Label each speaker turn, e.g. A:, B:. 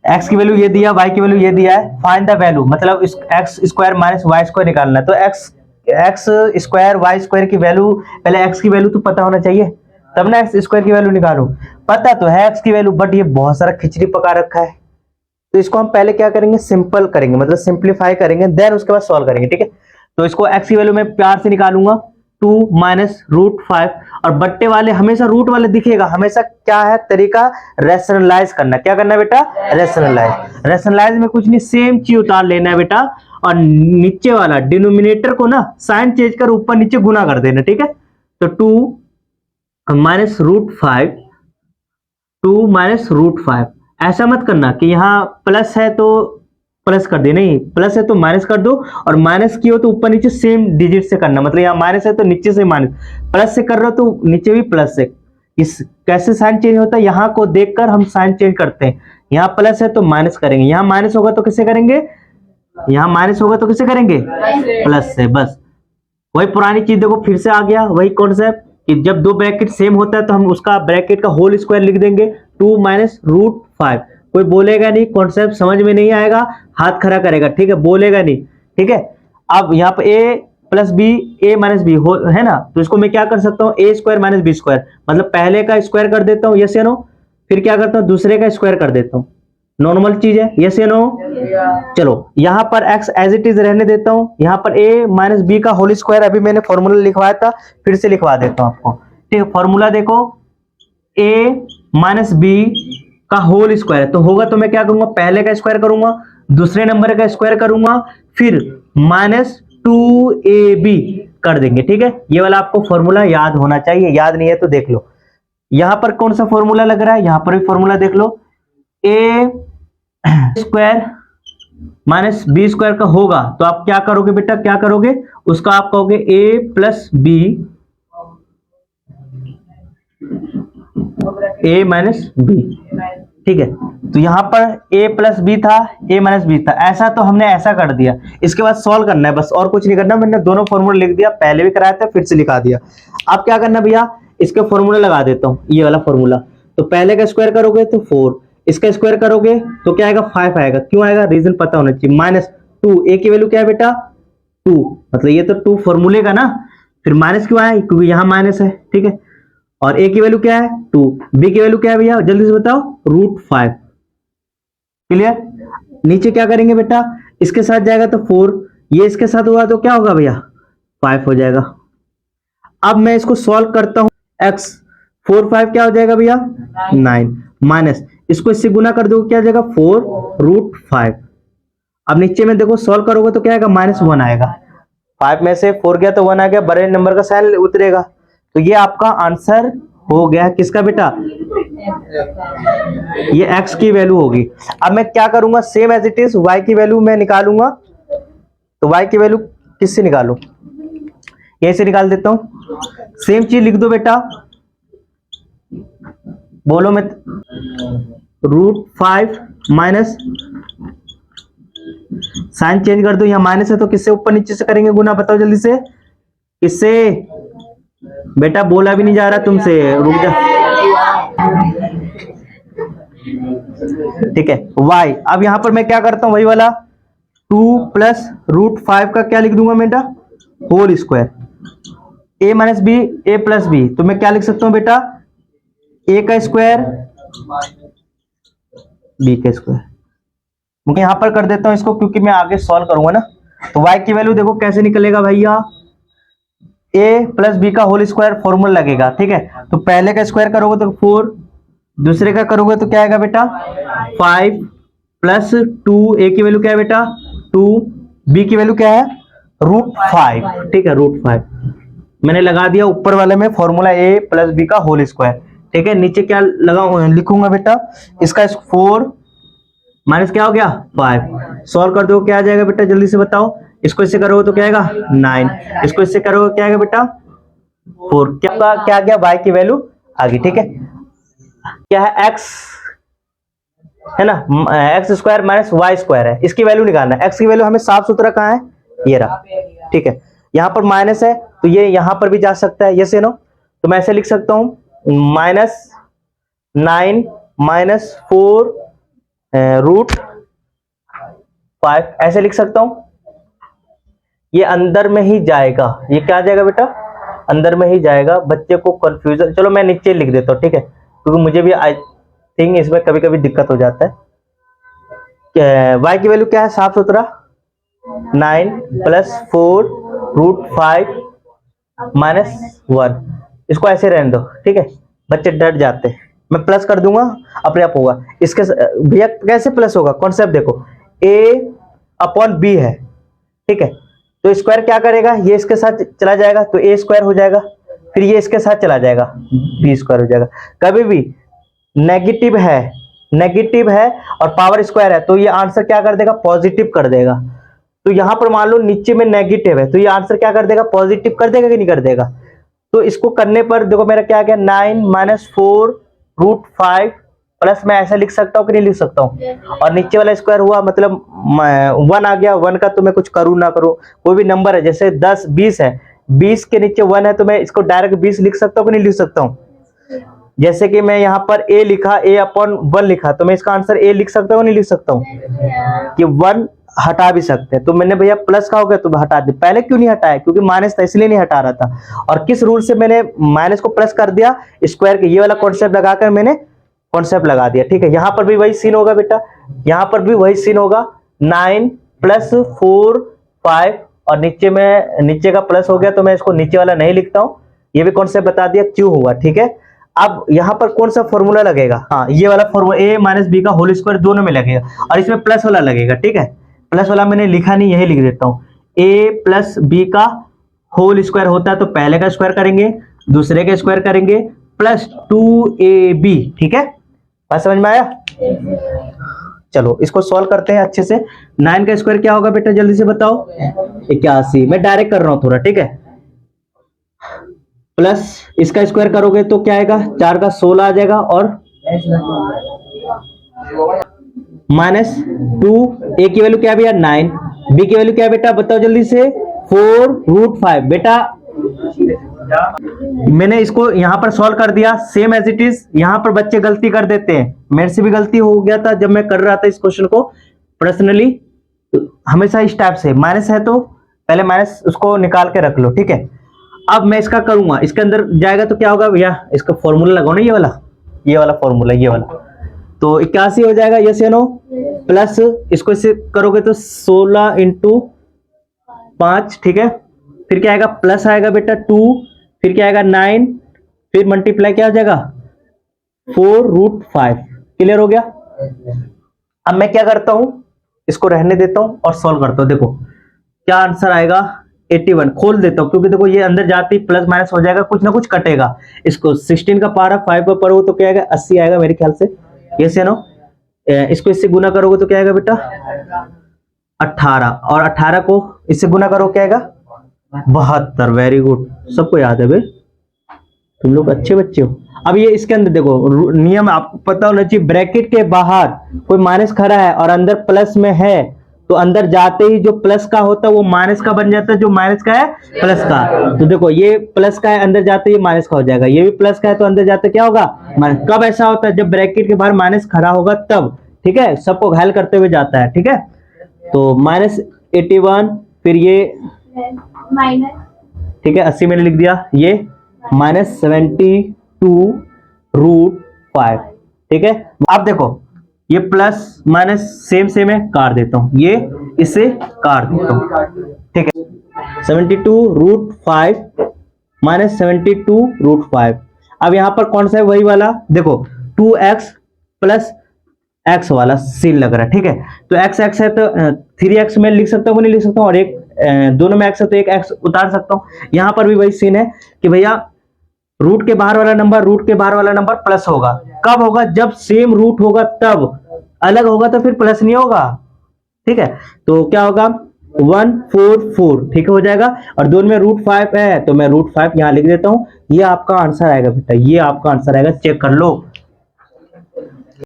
A: X की value ये दिया, वाई की वैल्यू ये दिया है, फाइंड द वैल्यू मतलब X square minus Y square निकालना है। तो एक्स स्क्वायर वाई स्क्वायर की वैल्यू, पहले एक्स की वैल्यू तो पता होना चाहिए तब ना एक्स स्क्वायर की वैल्यू निकालो। पता तो है एक्स की वैल्यू, बट ये बहुत सारा खिचड़ी पका रखा है, तो इसको हम पहले क्या करेंगे, सिंपल करेंगे, मतलब सिंप्लीफाई करेंगे, देन उसके बाद सॉल्व करेंगे। ठीक है, तो इसको एक्स की वैल्यू मैं प्यार से निकालूंगा 2 माइनस रूट 5, और बट्टे वाले हमेशा रूट वाले दिखेगा, हमेशा क्या है तरीका, रेशनलाइज करना। क्या करना है बेटा, रेशनलाइज। रेशनलाइज में कुछ नहीं, सेम चीज उतार लेना है बेटा, और नीचे वाला डिनोमिनेटर को ना साइन चेंज कर ऊपर नीचे गुना कर देना। ठीक है, तो 2 माइनस रूट 5, 2 माइनस रूट 5, ऐसा मत करना कि यहाँ प्लस है तो प्लस कर दे, नहीं, प्लस है तो माइनस कर दो, और माइनस की हो तो ऊपर नीचे सेम डिजिट से करना, मतलब यहाँ माइनस है तो नीचे से माइनस, प्लस से कर रहे हो तो नीचे भी प्लस से। इस कैसे साइन चेंज होता है, यहाँ को देखकर हम साइन चेंज करते हैं। यहाँ प्लस है तो माइनस करेंगे, यहाँ माइनस होगा तो किससे करेंगे, यहाँ माइनस होगा तो किससे करेंगे, प्लस से। बस वही पुरानी चीज देखो फिर से आ गया, वही कॉन्सेप्ट कि जब दो ब्रैकेट सेम होता है तो हम उसका ब्रैकेट का होल स्क्वायर लिख देंगे, 2 माइनस रूट 5। कोई बोलेगा नहीं, कॉन्सेप्ट समझ में नहीं आएगा हाथ खड़ा करेगा, ठीक है, बोलेगा नहीं। ठीक है, अब यहाँ पे a plus B, A minus B है ना, तो इसको मैं क्या कर सकता हूँ, A square minus B square, मतलब पहले का स्क्वायर कर देता हूँ, यस या नो, फिर क्या करता हूँ दूसरे का स्क्वायर कर देता हूँ, नॉर्मल चीज है, यस या नो। चलो यहाँ पर x एज इट इज रहने देता हूँ, यहाँ पर a माइनस बी का होल स्क्वायर अभी मैंने फॉर्मूला लिखवाया था, फिर से लिखवा देता हूँ आपको। ठीक है, फॉर्मूला देखो, a माइनस बी का होल स्क्वायर, तो होगा तो मैं क्या करूंगा, पहले का स्क्वायर करूंगा, दूसरे नंबर का स्क्वायर करूंगा, फिर माइनस 2ab कर देंगे। ठीक है, ये वाला आपको फॉर्मूला याद होना चाहिए, याद नहीं है तो देख लो। यहां पर कौन सा फॉर्मूला लग रहा है, यहां पर भी फॉर्मूला देख लो, a square minus B square का होगा तो आप क्या करोगे बेटा, क्या करोगे, उसका आप कहोगे a plus B, a minus B. ठीक है, तो यहां पर a प्लस बी था, a माइनस बी था, ऐसा तो हमने ऐसा कर दिया। इसके बाद सॉल्व करना है बस, और कुछ नहीं करना। मैंने दोनों फॉर्मूला लिख दिया, पहले भी कराया था फिर से लिखा दिया। अब क्या करना भैया, इसके फॉर्मूला लगा देता हूं, ये वाला फॉर्मूला। तो पहले का स्क्वायर करोगे तो 4, इसका स्क्वायर करोगे तो क्या आएगा, 5 आएगा। क्यों आएगा, रीजन पता होना चाहिए। माइनस 2, ए की वैल्यू क्या है बेटा 2, मतलब ये तो 2 फॉर्मूले का ना, फिर माइनस क्यों आया, क्योंकि यहां माइनस है। ठीक है, और ए की वैल्यू क्या है 2, बी की वैल्यू क्या है भैया जल्दी से बताओ, रूट 5। क्लियर, नीचे क्या करेंगे बेटा, इसके साथ जाएगा तो 4, ये इसके साथ हुआ तो क्या होगा भैया 5 हो जाएगा। अब मैं इसको सॉल्व करता हूं, x 4 5 क्या हो जाएगा भैया 9, माइनस इसको इससे गुना कर दो, क्या आ जाएगा 4 रूट 5। अब नीचे में देखो सॉल्व करोगे तो क्या आएगा, -1 आएगा। 5 में से 4 गया तो 1 आ गया, बड़े नंबर का साइन उतरेगा। तो ये आपका आंसर हो गया किसका बेटा, ये x की वैल्यू होगी। अब मैं क्या करूंगा, same as it is y की वैल्यू मैं निकालूंगा। तो y की वैल्यू किससे निकालू, यहीं से निकाल देता हूं। सेम चीज लिख दो बेटा, बोलो मैं, रूट 5 माइनस, साइन चेंज कर दो, यहाँ माइनस है तो किससे ऊपर नीचे से करेंगे गुना, बताओ जल्दी से, किससे बेटा, बोला भी नहीं जा रहा तुमसे, रुक जा। ठीक है, y, अब यहां पर मैं क्या करता हूं, वही वाला 2 प्लस रूट 5 का क्या लिख दूंगा बेटा, whole square, a minus B, A plus B, तो मैं क्या लिख सकता हूं बेटा, a का स्क्वायर b का स्क्वायर। मैं यहां पर कर देता हूं इसको, क्योंकि मैं आगे सॉल्व करूंगा ना। तो y की वैल्यू देखो कैसे निकलेगा भैया, a प्लस बी का होल स्क्वायर फॉर्मूला लगेगा। ठीक है, तो पहले का स्क्वायर करोगे तो 4, दूसरे का करोगे तो क्या आएगा बेटा 5 प्लस 2, a की वैल्यू क्या है बेटा 2, b की वैल्यू क्या है रूट 5। ठीक है, रूट 5 मैंने लगा दिया ऊपर वाले में फॉर्मूला, a प्लस बी का होल स्क्वायर। ठीक है, नीचे क्या लगा लिखूंगा बेटा, इसका 4 माइनस क्या हो गया 5, सॉल्व कर दो क्या आ जाएगा बेटा जल्दी से बताओ, इसको इससे करोगे तो क्या आएगा 9, इसको इससे करोगे क्या आएगा बेटा 4, क्या आ गया y की वैल्यू आ गई। ठीक है, क्या है x है ना, X square minus Y square है, इसकी वैल्यू निकालना है। x की वैल्यू हमें साफ सुथरा कहाँ है, ये रहा। ठीक है, यहाँ पर माइनस है तो ये यहाँ पर भी जा सकता है, यस या नो। तो मैं ऐसे लिख सकता हूँ -9 -4 रूट 5 ऐसे लिख सकता हूं। ये अंदर में ही जाएगा, ये क्या आ जाएगा बेटा, अंदर में ही जाएगा। बच्चे को कंफ्यूजन, चलो मैं नीचे लिख देता हूँ, ठीक है, क्योंकि मुझे भी आई थिंक इसमें कभी कभी दिक्कत हो जाता है। y की वैल्यू क्या है, साफ सुथरा 9 + 4 √5 - 1। इसको ऐसे रहने दो, ठीक है, बच्चे डर जाते हैं। मैं प्लस कर दूंगा, अपने आप होगा। इसके भैया कैसे प्लस होगा, कॉन्सेप्ट देखो, a/b है, ठीक है, तो स्क्वायर क्या करेगा, ये इसके साथ चला जाएगा तो a² हो जाएगा, फिर ये इसके साथ चला जाएगा b² हो जाएगा। कभी भी नेगेटिव है और पावर स्क्वायर है तो ये आंसर क्या कर देगा, पॉजिटिव कर देगा। तो यहां पर मान लो नीचे में नेगेटिव है तो ये आंसर क्या कर देगा, पॉजिटिव कर देगा कि नहीं कर देगा। तो इसको करने पर देखो मेरा क्या गया, 9 - 4 √5 प्लस मैं ऐसा लिख सकता हूँ कि नहीं लिख सकता हूँ, और नीचे वाला स्क्वायर हुआ मतलब 1 आ गया। 1 का तो मैं कुछ करूँ ना करूँ, कोई भी नंबर है, जैसे 10 20 है, 20 के नीचे 1 है तो मैं इसको डायरेक्ट 20 लिख सकता हूँ कि नहीं लिख सकता हूँ। जैसे कि मैं यहाँ पर a लिखा, a/1 लिखा, तो मैं इसका आंसर a लिख सकता हूँ नहीं लिख सकता हूँ, कि 1 हटा भी सकते हैं। तो मैंने भैया प्लस का हो गया तो हटा दिया, पहले क्यों नहीं हटाया, क्योंकि माइनस था इसलिए नहीं हटा रहा था। और किस रूल से मैंने माइनस को प्लस कर दिया, स्क्वायर के ये वाला कॉन्सेप्ट लगाकर मैंने कॉन्सेप्ट लगा दिया, ठीक है। यहाँ पर भी वही सीन होगा बेटा, यहाँ पर भी वही सीन होगा, 9 + 4 5 और नीचे का प्लस हो गया तो मैं इसको नीचे वाला नहीं लिखता हूँ। ये भी कॉन्सेप्ट बता दिया क्यों हुआ, ठीक है। अब यहाँ पर कौन सा फॉर्मूला लगेगा, हाँ ये वाला फॉर्मूला, a - b का होल स्क्वायर दोनों में लगेगा, और इसमें प्लस वाला लगेगा, ठीक है। प्लस वाला मैंने लिखा नहीं, यही लिख देता हूँ। a + b का होल स्क्वायर होता है तो पहले का स्क्वायर करेंगे, दूसरे का स्क्वायर करेंगे, प्लस 2ab, ठीक है, बात समझ में आया। चलो इसको सॉल्व करते हैं अच्छे से। 9 का स्क्वायर क्या होगा बेटा, जल्दी से बताओ, 81। मैं डायरेक्ट कर रहा हूं थोड़ा, ठीक है, प्लस इसका स्क्वायर करोगे तो क्या आएगा, 4 का 16 आ जाएगा, और -2, a की वैल्यू क्या भैया 9, b की वैल्यू क्या बेटा बताओ जल्दी से, 4 √5। बेटा मैंने इसको यहां पर सॉल्व कर दिया सेम एज इट इज। यहां पर बच्चे गलती कर देते हैं, मेरे से भी गलती हो गया था जब मैं कर रहा था इस क्वेश्चन को पर्सनली। हमेशा इस टाइप से माइनस है तो पहले माइनस उसको निकाल के रख लो, ठीक है। अब मैं इसका करूंगा, इसके अंदर जाएगा तो क्या होगा भैया, इसका फॉर्मूला लगाओ ना, ये वाला फॉर्मूला, ये वाला, तो 81 हो जाएगा, यस या नो। प्लस इसको इससे करोगे तो 16 × 5, ठीक है, फिर क्या आएगा, प्लस आएगा बेटा 2, फिर क्या आएगा 9, फिर मल्टीप्लाई क्या हो जाएगा 4 √5। क्लियर हो गया। अब मैं क्या करता हूं, इसको रहने देता हूं और सॉल्व करता हूं। देखो क्या आंसर आएगा, 81। खोल देता हूं क्योंकि देखो ये अंदर जाती प्लस माइनस हो जाएगा, कुछ ना कुछ कटेगा। इसको 16 का पारा 5 पर पढ़ो तो क्या आएगा, 80 आएगा मेरे ख्याल से, यस या नो। इसको इससे गुना करोगे तो क्या आएगा बेटा 18, और 18 को इससे गुना करो क्या आएगा 72। वेरी गुड, सबको याद है बे, तुम लोग अच्छे बच्चे हो। अब ये इसके अंदर देखो नियम आपको पता होना चाहिए, ब्रैकेट के बाहर कोई माइनस खड़ा है और अंदर प्लस में है तो अंदर जाते ही जो प्लस का होता है वो माइनस का बन जाता है, जो माइनस का है प्लस का। तो देखो ये प्लस का है, अंदर जाते ही माइनस का हो जाएगा, ये भी प्लस का है तो अंदर जाते क्या होगा माइनस। कब ऐसा होता है, जब ब्रैकेट के बाहर माइनस खड़ा होगा तब, ठीक है, सबको घायल करते हुए जाता है, ठीक है। तो -81, फिर ये माइनस, ठीक है 80 मैंने लिख दिया, ये -72 √5, ठीक है। अब देखो ये प्लस माइनस सेम है, काट देता हूं, ये इसे काट देता हूं, ठीक है। 72 √5 -72 √5। अब यहां पर कौन सा है, वही वाला देखो 2x + x वाला सीन लग रहा है, ठीक है। तो x है तो 3x में लिख सकता हूं, नहीं लिख सकता हूं, और एक दोनों में x है तो एक x उतार सकता हूं। यहां पर भी वही सीन है कि भैया रूट के बाहर वाला नंबर प्लस होगा। कब होगा, जब सेम रूट होगा तब, अलग होगा तो फिर प्लस नहीं होगा, ठीक है। तो क्या होगा 144, ठीक हो जाएगा, और दोनों में √5 है तो मैं √5 यहां लिख देता हूं। ये आपका आंसर आएगा बेटा, ये आपका आंसर आएगा, चेक कर लो।